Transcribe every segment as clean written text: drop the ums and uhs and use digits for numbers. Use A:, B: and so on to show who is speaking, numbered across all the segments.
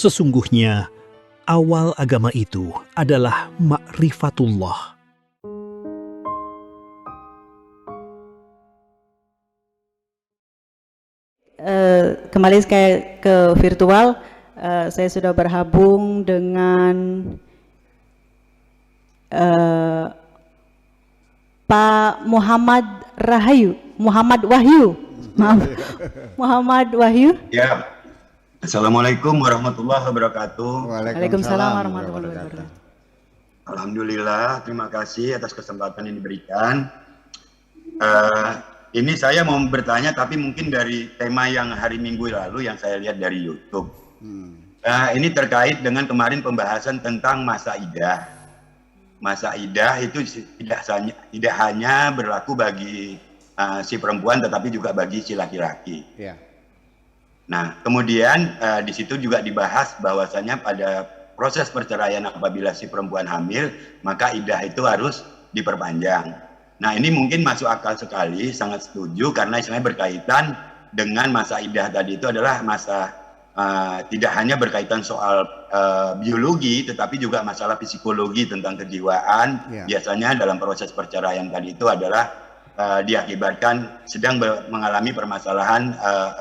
A: Sesungguhnya, awal agama itu adalah ma'rifatullah.
B: Kembali ke virtual, saya sudah bergabung dengan Pak Muhammad Wahyu. Maaf, Muhammad Wahyu.
C: Ya, Assalamualaikum warahmatullahi wabarakatuh.
B: Waalaikumsalam warahmatullahi wabarakatuh.
C: Alhamdulillah, terima kasih atas kesempatan yang diberikan. Ini saya mau bertanya, tapi mungkin dari tema yang hari Minggu lalu yang saya lihat dari YouTube. Ini terkait dengan kemarin pembahasan tentang masa idah. Masa idah itu tidak hanya berlaku bagi si perempuan, tetapi juga bagi si laki-laki. Ya. Nah, kemudian di situ juga dibahas bahwasanya pada proses perceraian apabila si perempuan hamil, maka idah itu harus diperpanjang. Nah, ini mungkin masuk akal sekali, sangat setuju, karena istilahnya berkaitan dengan masa idah tadi itu adalah masa tidak hanya berkaitan soal biologi, tetapi juga masalah psikologi tentang kejiwaan. Ya. Biasanya dalam proses perceraian tadi itu adalah diakibatkan sedang mengalami permasalahan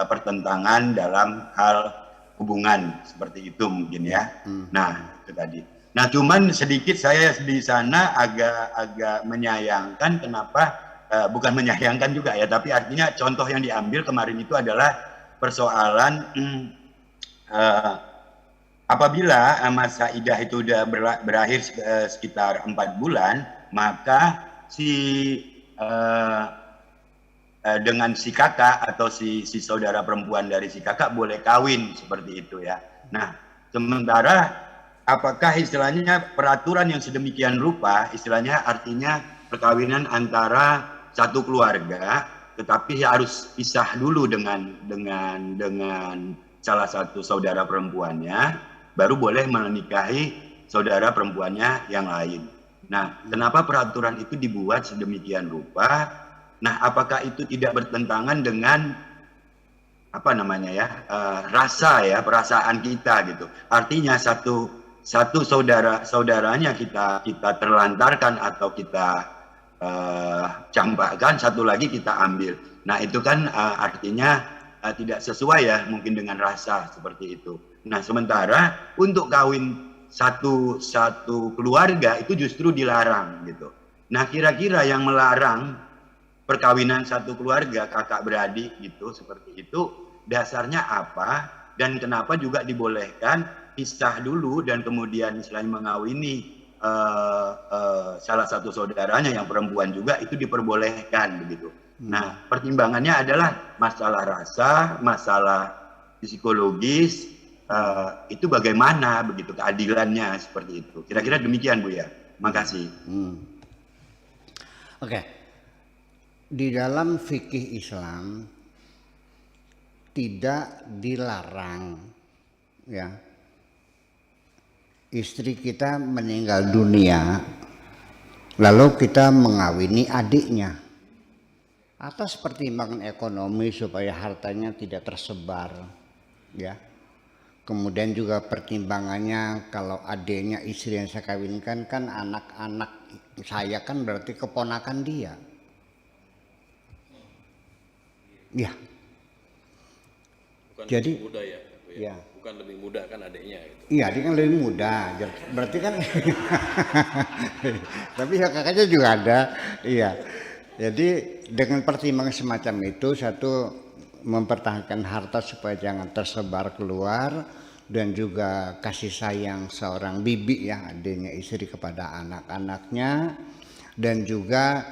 C: pertentangan dalam hal hubungan, seperti itu mungkin ya. Nah, itu tadi. Nah, cuman sedikit saya di sana agak menyayangkan, kenapa bukan menyayangkan juga ya, tapi artinya contoh yang diambil kemarin itu adalah persoalan apabila masa idah itu sudah berakhir sekitar 4 bulan, maka dengan si kakak atau si saudara perempuan dari si kakak boleh kawin seperti itu ya. Nah, sementara apakah istilahnya peraturan yang sedemikian rupa, istilahnya artinya perkawinan antara satu keluarga, tetapi harus pisah dulu dengan salah satu saudara perempuannya, baru boleh menikahi saudara perempuannya yang lain. Nah, kenapa peraturan itu dibuat sedemikian rupa? Nah, apakah itu tidak bertentangan dengan apa namanya ya, perasaan kita gitu? Artinya satu saudaranya kita terlantarkan atau kita campakkan, satu lagi kita ambil. Nah, itu kan artinya tidak sesuai ya mungkin dengan rasa seperti itu. Nah, sementara untuk kawin satu keluarga itu justru dilarang gitu. Nah, kira-kira yang melarang perkawinan satu keluarga kakak beradik gitu seperti itu dasarnya apa, dan kenapa juga dibolehkan pisah dulu dan kemudian istilahnya mengawini salah satu saudaranya yang perempuan juga, itu diperbolehkan begitu. Nah, pertimbangannya adalah masalah rasa, masalah psikologis, itu bagaimana begitu keadilannya seperti itu. Kira-kira demikian Bu ya. Makasih.
D: Oke. Di dalam fikih Islam tidak dilarang ya istri kita meninggal dunia lalu kita mengawini adiknya atas pertimbangan ekonomi supaya hartanya tidak tersebar ya. Kemudian juga pertimbangannya kalau adiknya istri yang saya kawinkan kan anak-anak saya kan berarti keponakan dia. Ya.
E: Bukan
D: jadi
E: lebih muda ya,
D: ya.
E: Bukan lebih muda kan adiknya gitu.
D: Iya, dia kan lebih muda. Berarti kan tapi ya kakaknya juga ada. Iya. Jadi dengan pertimbangan semacam itu, satu mempertahankan harta supaya jangan tersebar keluar, dan juga kasih sayang seorang bibi ya, adiknya istri kepada anak-anaknya, dan juga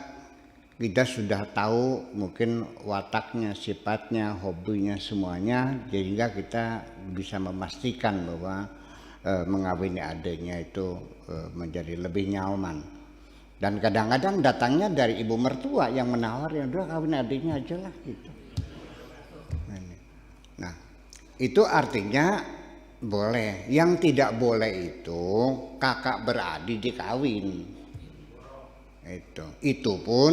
D: kita sudah tahu mungkin wataknya, sifatnya, hobinya semuanya, sehingga kita bisa memastikan bahwa mengawini adiknya itu menjadi lebih nyaman. Dan kadang-kadang datangnya dari ibu mertua yang menawar, ya udah kawin adiknya aja lah gitu. Nah, itu artinya boleh. Yang tidak boleh itu kakak beradik dikawin. Itu pun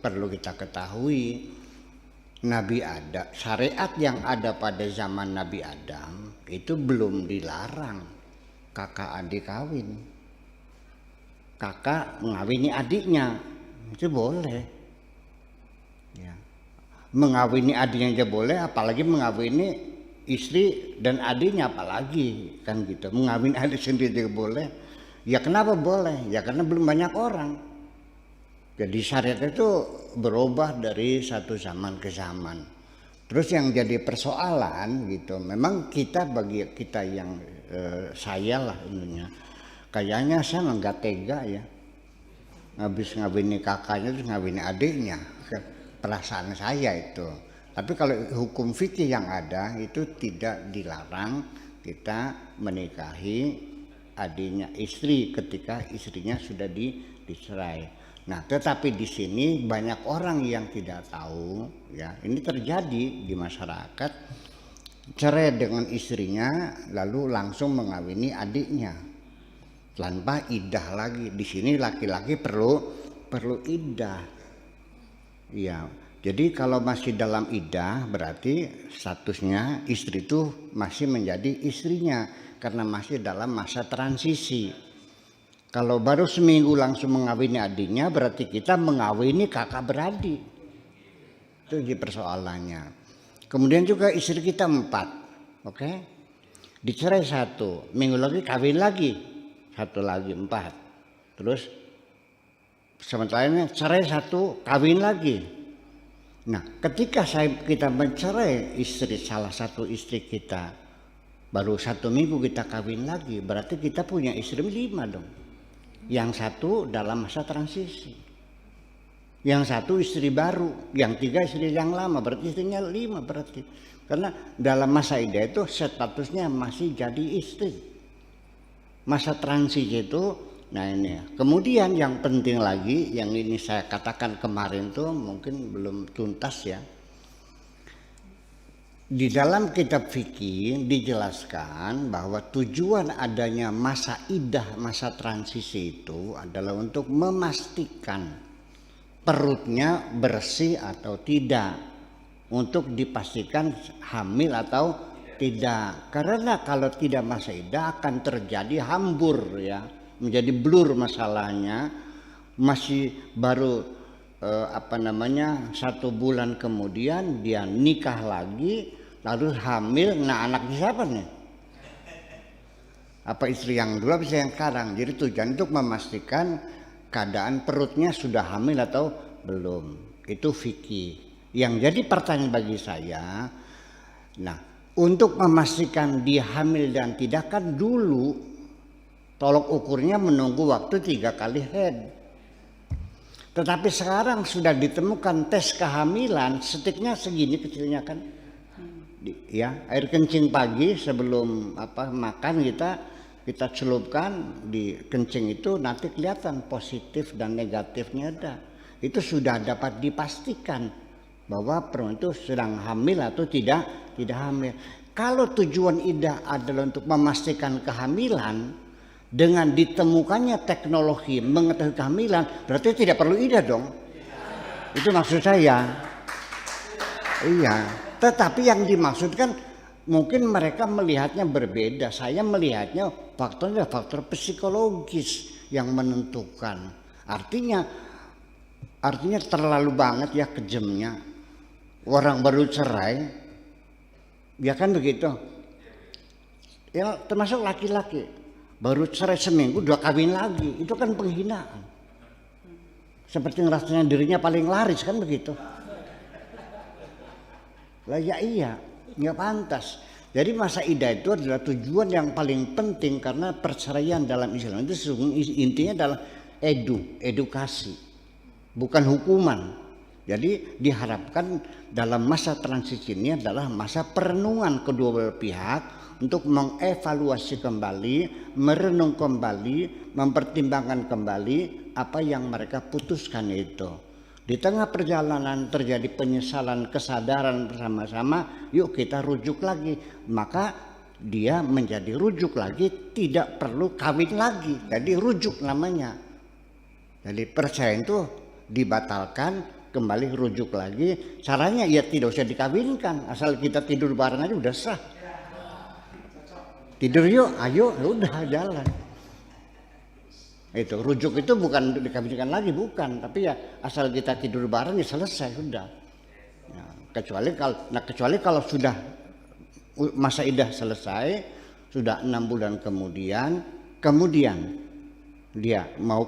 D: perlu kita ketahui, Nabi Adam, syariat yang ada pada zaman Nabi Adam itu belum dilarang kakak adik kawin. Kakak mengawini adiknya itu boleh. Ya. Mengawini adiknya aja boleh, apalagi mengawini istri dan adiknya apalagi kan gitu. Mengawini adik sendiri juga boleh. Ya kenapa boleh? Ya karena belum banyak orang. Jadi syariat itu berubah dari satu zaman ke zaman. Terus yang jadi persoalan gitu, memang kita bagi kita yang saya lah ininya. Kayaknya saya nggak tega ya, habis ngawini kakaknya terus ngawini adiknya, perasaan saya itu. Tapi kalau hukum fikih yang ada itu tidak dilarang kita menikahi adiknya istri ketika istrinya sudah dicerai. Nah, tetapi di sini banyak orang yang tidak tahu, ya ini terjadi di masyarakat, cerai dengan istrinya lalu langsung mengawini adiknya. Tanpa iddah lagi. Di sini laki-laki perlu iddah. Ya, jadi kalau masih dalam iddah berarti statusnya istri itu masih menjadi istrinya karena masih dalam masa transisi. Kalau baru seminggu langsung mengawini adiknya berarti kita mengawini kakak beradik. Itu persoalannya. Kemudian juga istri kita 4, oke? Dicerai 1, minggu lagi kawin lagi. 1 lagi 4, terus sementara cerai 1 kawin lagi. Nah ketika kita mencerai salah satu istri kita baru 1 minggu kita kawin lagi, berarti kita punya istri 5 dong. Yang 1 dalam masa transisi, yang 1 istri baru, yang 3 istri yang lama, berarti istrinya 5 berarti. Karena dalam masa iddah itu statusnya masih jadi istri. Masa transisi itu, nah ini ya. Kemudian yang penting lagi, yang ini saya katakan kemarin tuh mungkin belum tuntas ya. Di dalam kitab fikih dijelaskan bahwa tujuan adanya masa iddah, masa transisi itu adalah untuk memastikan perutnya bersih atau tidak, untuk dipastikan hamil atau tidak. Karena kalau tidak masa iddah akan terjadi hambur ya, menjadi blur masalahnya. Masih baru 1 bulan kemudian dia nikah lagi lalu hamil. Nah anaknya siapa nih? Apa istri yang dulu apa istri yang sekarang? Jadi tujuan untuk memastikan keadaan perutnya sudah hamil atau belum. Itu fikih. Yang jadi pertanyaan bagi saya, nah untuk memastikan dia hamil dan tidak kan dulu tolok ukurnya menunggu waktu 3 kali head. Tetapi sekarang sudah ditemukan tes kehamilan, stiknya segini kecilnya kan. Ya, air kencing pagi sebelum makan kita celupkan di kencing itu nanti kelihatan positif dan negatifnya ada. Itu sudah dapat dipastikan bahwa perempuan itu sedang hamil atau tidak hamil. Kalau tujuan iddah adalah untuk memastikan kehamilan, dengan ditemukannya teknologi mengetahui kehamilan, berarti tidak perlu iddah dong. Itu maksud saya. Iya, tetapi yang dimaksudkan mungkin mereka melihatnya berbeda. Saya melihatnya faktornya faktor psikologis yang menentukan. Artinya terlalu banget ya kejamnya. Orang baru cerai, ya kan begitu. Ya termasuk laki-laki, baru cerai seminggu 2 kawin lagi, itu kan penghinaan. Seperti ngerasanya dirinya paling laris kan begitu. Lah ya iya, nggak pantas. Jadi masa iddah itu adalah tujuan yang paling penting karena perceraian dalam Islam itu intinya adalah edukasi, bukan hukuman. Jadi diharapkan dalam masa transisi ini adalah masa perenungan kedua belah pihak untuk mengevaluasi kembali, merenung kembali, mempertimbangkan kembali apa yang mereka putuskan itu. Di tengah perjalanan terjadi penyesalan, kesadaran bersama-sama, yuk kita rujuk lagi. Maka dia menjadi rujuk lagi, tidak perlu kawin lagi. Jadi rujuk namanya. Jadi perceraian itu dibatalkan, kembali rujuk lagi. Caranya ya tidak usah dikawinkan, asal kita tidur bareng aja udah sah. tidur yuk, ayo, ya udah jalan. Itu rujuk itu bukan untuk dikawinkan lagi, bukan, tapi ya asal kita tidur bareng ya selesai sudah. Ya, kecuali kalau sudah masa idah selesai, sudah 6 bulan kemudian dia mau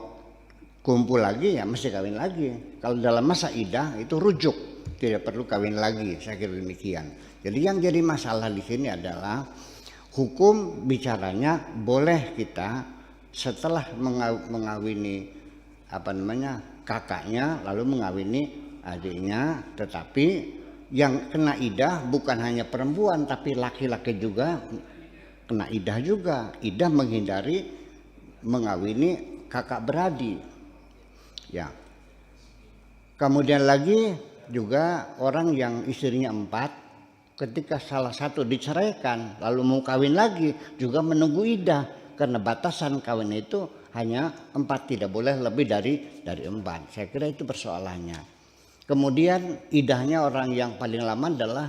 D: kumpul lagi ya mesti kawin lagi. Kalau dalam masa idah itu rujuk, tidak perlu kawin lagi, saya kira demikian. Jadi yang jadi masalah di sini adalah hukum bicaranya boleh kita setelah mengawini kakaknya lalu mengawini adiknya, tetapi yang kena idah bukan hanya perempuan tapi laki-laki juga kena idah juga. Idah menghindari mengawini kakak beradik. Ya. Kemudian lagi juga orang yang istrinya 4, ketika salah satu diceraikan lalu mau kawin lagi juga menunggu idah, karena batasan kawin itu hanya 4, tidak boleh lebih dari 4. Saya kira itu persoalannya. Kemudian idahnya orang yang paling lama adalah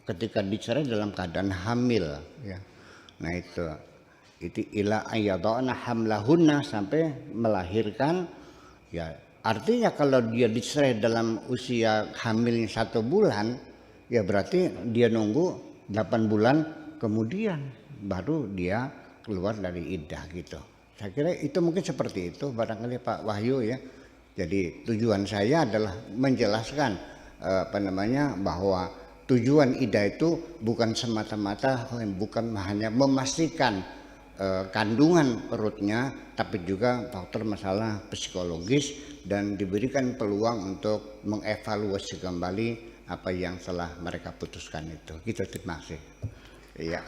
D: ketika dicerai dalam keadaan hamil. Ya. Nah itu ila ayyadana hamlahunna, sampai melahirkan. Ya artinya kalau dia dicerai dalam usia hamilnya 1 bulan, ya berarti dia nunggu 8 bulan kemudian baru dia keluar dari iddah gitu. Saya kira itu mungkin seperti itu barangkali Pak Wahyu ya. Jadi tujuan saya adalah menjelaskan bahwa tujuan iddah itu bukan semata-mata bukan hanya memastikan kandungan perutnya, tapi juga faktor masalah psikologis dan diberikan peluang untuk mengevaluasi kembali apa yang telah mereka putuskan itu. Gitu, terima kasih. Iya.